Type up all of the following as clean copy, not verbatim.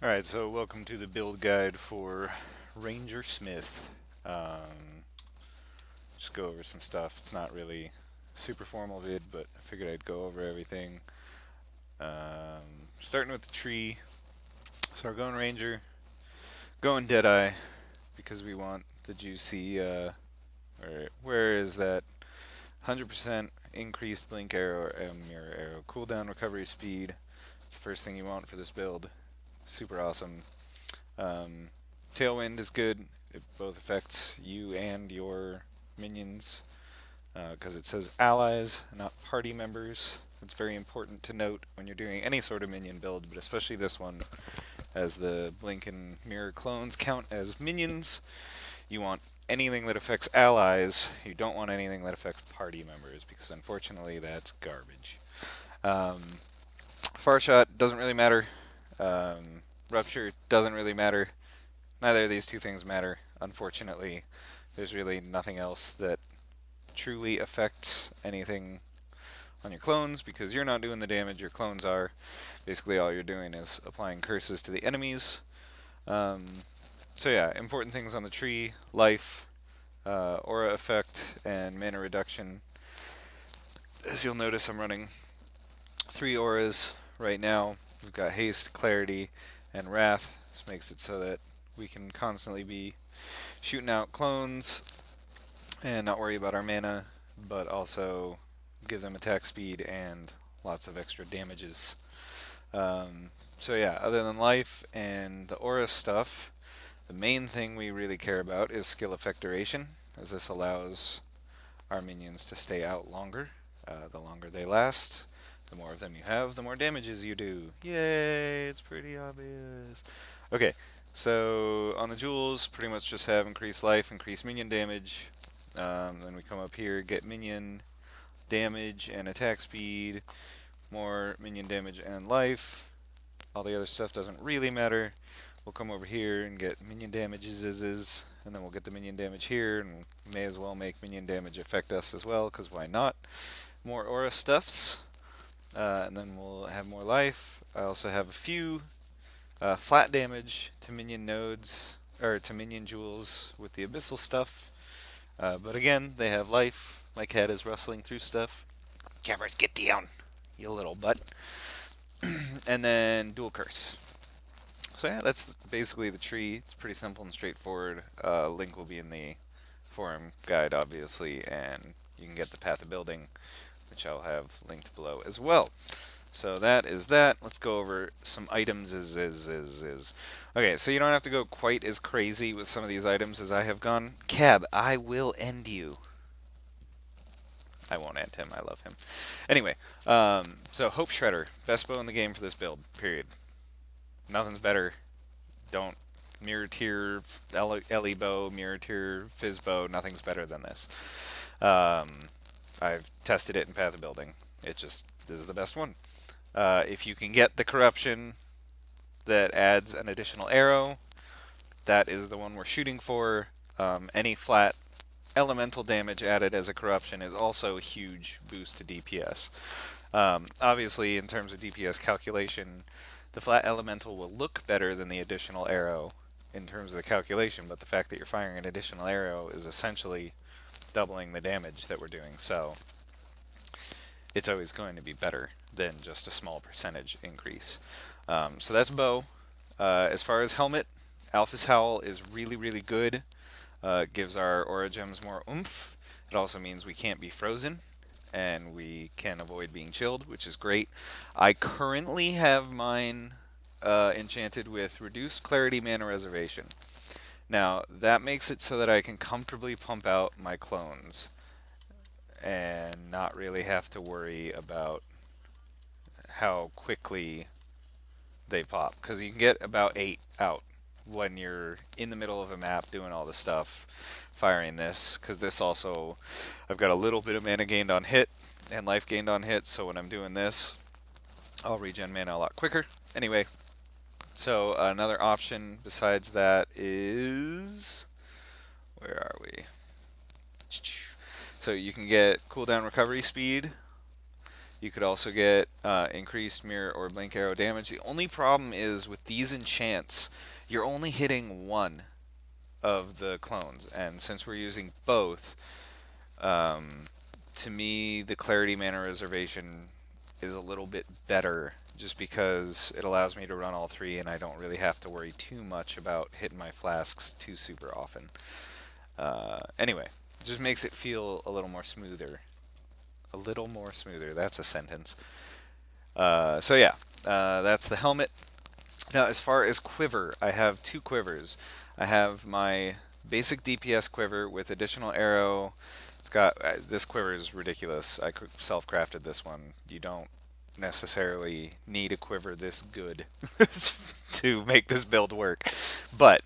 Alright, so welcome to the build guide for Ranger Smith. Just go over some stuff. It's not really super formal vid, but I figured I'd go over everything. Starting with the tree. So we're going Ranger, going Deadeye, because we want the juicy, where is that 100% increased blink arrow and mirror arrow. Cooldown recovery speed. It's the first thing you want for this build. Super awesome. Um, Tailwind is good. It both affects you and your minions because it says allies, not party members. It's very important to note when you're doing any sort of minion build, but especially this one, as the Blink and Mirror clones count as minions. You want anything that affects allies. You don't want anything that affects party members because unfortunately that's garbage. Um, Far shot doesn't really matter. Rupture doesn't really matter. Neither of these two things matter. Unfortunately, there's really nothing else that truly affects anything on your clones because you're not doing the damage, your clones are. Basically, all you're doing is applying curses to the enemies. Um, so, yeah, important things on the tree: life, aura effect, and mana reduction. As you'll notice, I'm running 3 auras right now. We've got haste, clarity, and wrath. This makes it so that we can constantly be shooting out clones and not worry about our mana, but also give them attack speed and lots of extra damages. So yeah, other than life and the aura stuff, the main thing we really care about is skill effect duration, as this allows our minions to stay out longer. The longer they last, the more of them you have, the more damages you do. Yay, it's pretty obvious. Okay, so on the jewels, pretty much just have increased life, increased minion damage. Then we come up here, get minion damage and attack speed, more minion damage and life. All the other stuff doesn't really matter. We'll come over here and get minion damages and then we'll get the minion damage here, and we may as well make minion damage affect us as well, because why not? More aura stuffs, and then we'll have more life. I also have a few flat damage to minion nodes, or to minion jewels with the abyssal stuff. But again, they have life. My cat is rustling through stuff. Cameras, get down, you little butt. And then dual curse. So yeah, that's basically the tree. It's pretty simple and straightforward. Link will be in the forum guide, obviously, and you can get the path of building, which I'll have linked below as well. So that is that. Let's go over some items. Okay, so you don't have to go quite as crazy with some of these items as I have gone. Cab, I will end you. I won't end him. I love him. Anyway, so Hope Shredder, best bow in the game for this build. Period. Nothing's better. Don't mirror tier Ellie bow, mirror tier Fizz bow. Nothing's better than this. I've tested it in Path of Building. This is the best one. If you can get the corruption that adds an additional arrow, that is the one we're shooting for. Any flat elemental damage added as a corruption is also a huge boost to DPS. Obviously, in terms of DPS calculation, the flat elemental will look better than the additional arrow in terms of the calculation, but the fact that you're firing an additional arrow is essentially doubling the damage that we're doing, so it's always going to be better than just a small percentage increase. So that's bow. As far as helmet, Alpha's Howl is really, really good. Gives our aura gems more oomph. It also means we can't be frozen, and we can avoid being chilled, which is great. I currently have mine enchanted with reduced clarity mana reservation. Now, that makes it so that I can comfortably pump out my clones and not really have to worry about how quickly they pop, because you can get about 8 out when you're in the middle of a map doing all the stuff, firing this, because this also, I've got a little bit of mana gained on hit and life gained on hit, so when I'm doing this, I'll regen mana a lot quicker. Anyway, so another option besides that is, where are we? So you can get cooldown recovery speed. You could also get increased mirror or blink arrow damage. The only problem is with these enchants, you're only hitting one of the clones, and since we're using both, um, to me the clarity mana reservation is a little bit better just because it allows me to run all three and I don't really have to worry too much about hitting my flasks too super often. Anyway, it just makes it feel a little more smoother. A little more smoother, that's a sentence. So yeah, that's the helmet. Now, as far as quiver, I have two quivers. I have my basic DPS quiver with additional arrow. It's got this quiver is ridiculous. I self-crafted this one. You don't necessarily need a quiver this good to make this build work, but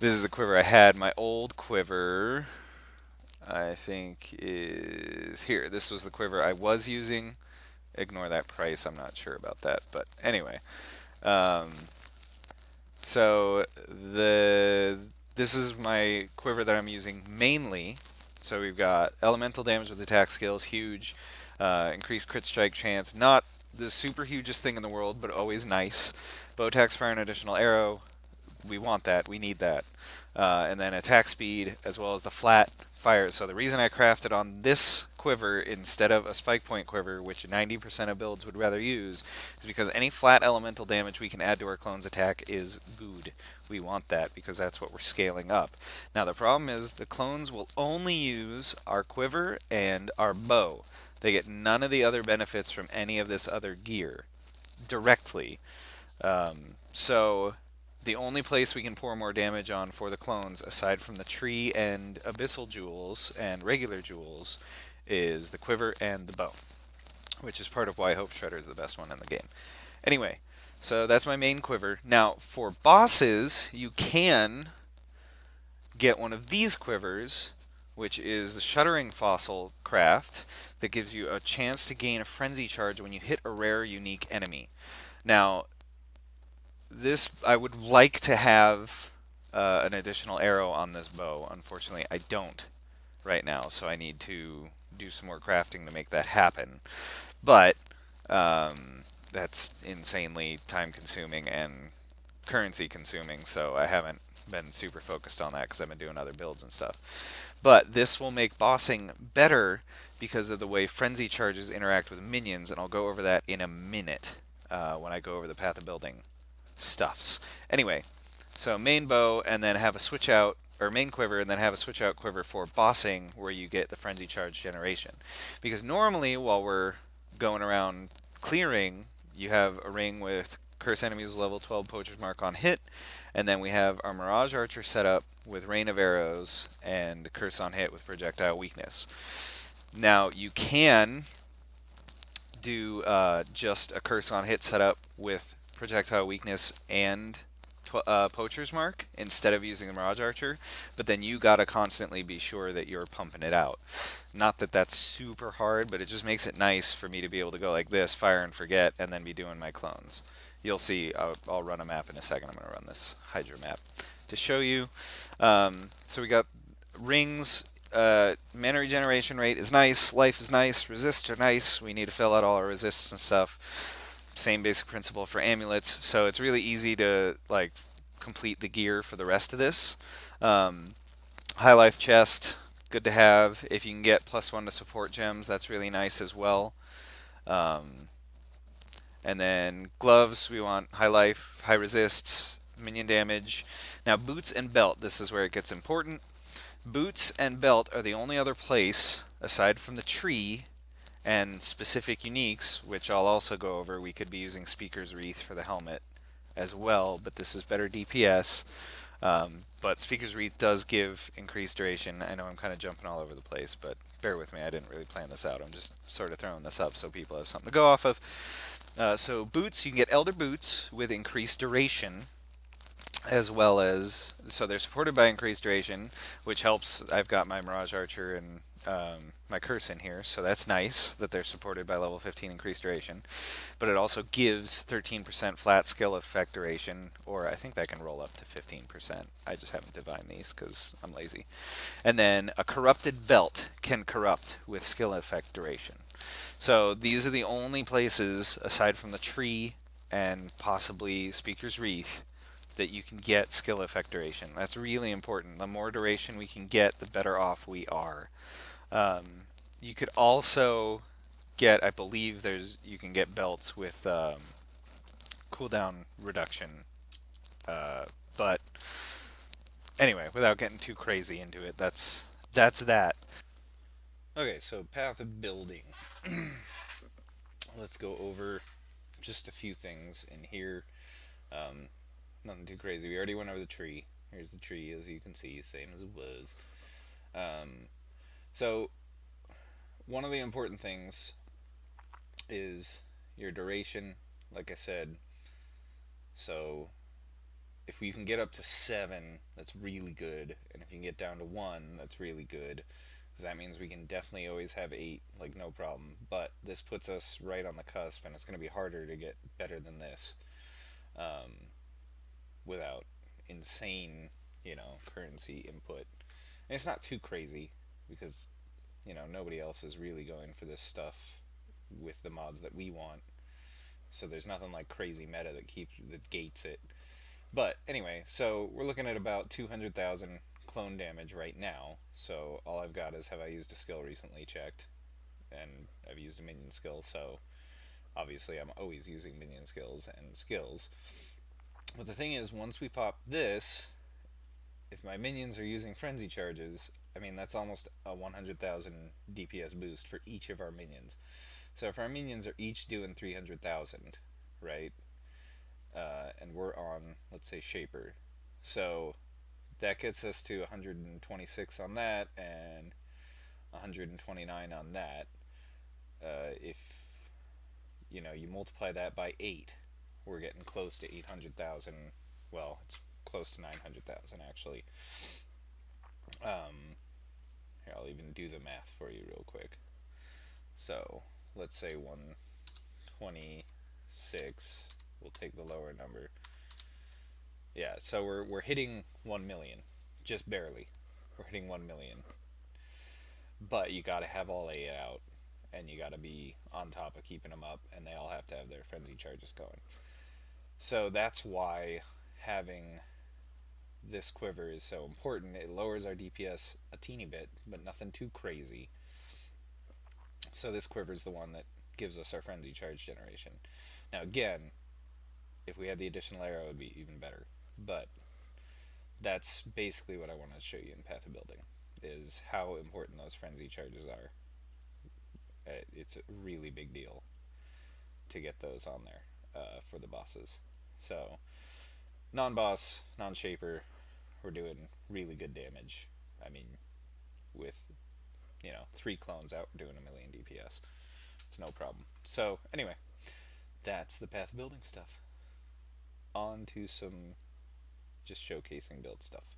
this is the quiver I had. My old quiver, I think, is here. This was the quiver I was using. Ignore that price. I'm not sure about that, but anyway. Um, so this is my quiver that I'm using mainly. So we've got elemental damage with attack skills, huge, increased crit strike chance, not the super hugest thing in the world, but always nice. Bow attacks fire an additional arrow. We want that. We need that. And then attack speed as well as the flat fire. So the reason I crafted on this quiver instead of a spike point quiver, which 90% of builds would rather use, is because any flat elemental damage we can add to our clone's attack is good. We want that because that's what we're scaling up. Now the problem is the clones will only use our quiver and our bow. They get none of the other benefits from any of this other gear directly. So the only place we can pour more damage on for the clones, aside from the tree and abyssal jewels and regular jewels, is the quiver and the bow, which is part of why Hope Shredder is the best one in the game. Anyway, so that's my main quiver. Now, for bosses, you can get one of these quivers, which is the Shuddering Fossil craft, that gives you a chance to gain a frenzy charge when you hit a rare unique enemy. Now, this I would like to have an additional arrow on this bow. Unfortunately, I don't right now, so I need to do some more crafting to make that happen. But that's insanely time consuming and currency consuming, so I haven't been super focused on that because I've been doing other builds and stuff. But this will make bossing better because of the way frenzy charges interact with minions, and I'll go over that in a minute when I go over the path of building stuffs. Anyway, so main bow and then have a switch out, or main quiver and then have a switch out quiver for bossing where you get the frenzy charge generation. Because normally while we're going around clearing, you have a ring with curse enemies level 12 poacher's mark on hit, and then we have our Mirage Archer set up with rain of arrows and curse on hit with projectile weakness. Now you can do just a curse on hit setup with projectile weakness and poacher's mark instead of using the Mirage Archer, but then you gotta constantly be sure that you're pumping it out. Not that that's super hard, but it just makes it nice for me to be able to go like this, fire and forget, and then be doing my clones. You'll see, I'll run a map in a second. I'm gonna run this Hydra map to show you. So we got rings. Mana regeneration rate is nice, life is nice, resists are nice. We need to fill out all our resists and stuff. Same basic principle for amulets, so it's really easy to like complete the gear for the rest of this. High life chest, good to have. If you can get +1 to support gems, that's really nice as well. And then gloves, we want high life, high resists, minion damage. Now boots and belt, this is where it gets important. Boots and belt are the only other place, aside from the tree and specific uniques, which I'll also go over. We could be using Speaker's Wreath for the helmet as well, but this is better DPS. But Speaker's Wreath does give increased duration. I know I'm kind of jumping all over the place, but bear with me. I didn't really plan this out. I'm just sort of throwing this up so people have something to go off of. So boots, you can get Elder Boots with increased duration, as well as, so they're supported by increased duration, which helps. I've got my Mirage Archer and my curse in here, so that's nice that they're supported by level 15 increased duration. But it also gives 13% flat skill effect duration, or I think that can roll up to 15%. I just haven't divined these because I'm lazy. And then a corrupted belt can corrupt with skill effect duration. So these are the only places, aside from the tree and possibly Speaker's Wreath, that you can get skill effect duration. That's really important. The more duration we can get, the better off we are. You could also get, I believe you can get belts with cooldown reduction. Uh, but anyway, without getting too crazy into it, that's that. Okay, so path of building. Let's go over just a few things in here. Um, Nothing too crazy. We already went over the tree. Here's the tree, as you can see, same as it was. Um, so one of the important things is your duration. Like I said, so if you can get up to 7, that's really good, and if you can get down to 1, that's really good, because that means we can definitely always have 8, like no problem. But this puts us right on the cusp, and it's going to be harder to get better than this without insane, currency input. And it's not too crazy because nobody else is really going for this stuff with the mods that we want. So there's nothing like crazy meta that gates it. But anyway, so we're looking at about 200,000 clone damage right now. So all I've got is, have I used a skill recently checked, and I've used a minion skill. So obviously I'm always using minion skills and skills. But the thing is, once we pop this, if my minions are using frenzy charges, I mean that's almost a 100,000 DPS boost for each of our minions. So if our minions are each doing 300,000, right? And we're on, let's say, Shaper. So that gets us to 126 on that and 129 on that. If you multiply that by 8, we're getting close to 800,000. Well, it's close to 900,000 actually. Here, I'll even do the math for you real quick. So let's say 126. We'll take the lower number. Yeah, so we're hitting 1 million, just barely. We're hitting 1 million. But you got to have all 8 out, and you got to be on top of keeping them up, and they all have to have their frenzy charges going. So that's why having this quiver is so important. It lowers our DPS a teeny bit, but nothing too crazy. So this quiver is the one that gives us our frenzy charge generation. Now again, if we had the additional arrow, it would be even better. But that's basically what I want to show you in Path of Building, is how important those frenzy charges are. It's a really big deal to get those on there for the bosses. So non-boss, non-shaper, we're doing really good damage. I mean, with 3 clones out, we're doing 1 million DPS. It's no problem. So anyway, that's the path building stuff. On to some just showcasing build stuff.